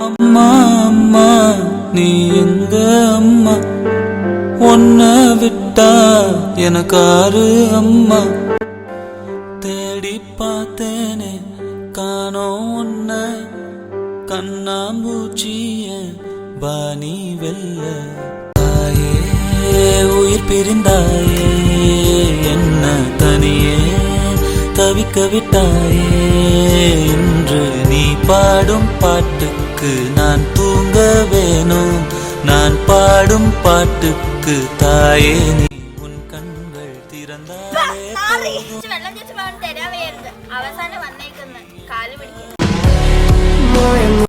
அம்மா அம்மா நீ எங்க அம்மா, உன்னை விட்டா எனக்காரு அம்மா. தேடி பார்த்தேனே காணோம் உன்னை, கண்ணாம்பூச்சிய பாணி வெல்ல. தாயே உயிர் பிரிந்தாயே, என்ன தனியே தவிக்க விட்டாயே. இன்று நீ பாடும் பாட்டுக்கு நான் தூங்க வேணும், நான் பாடும் பாட்டுக்கு தாயே நீ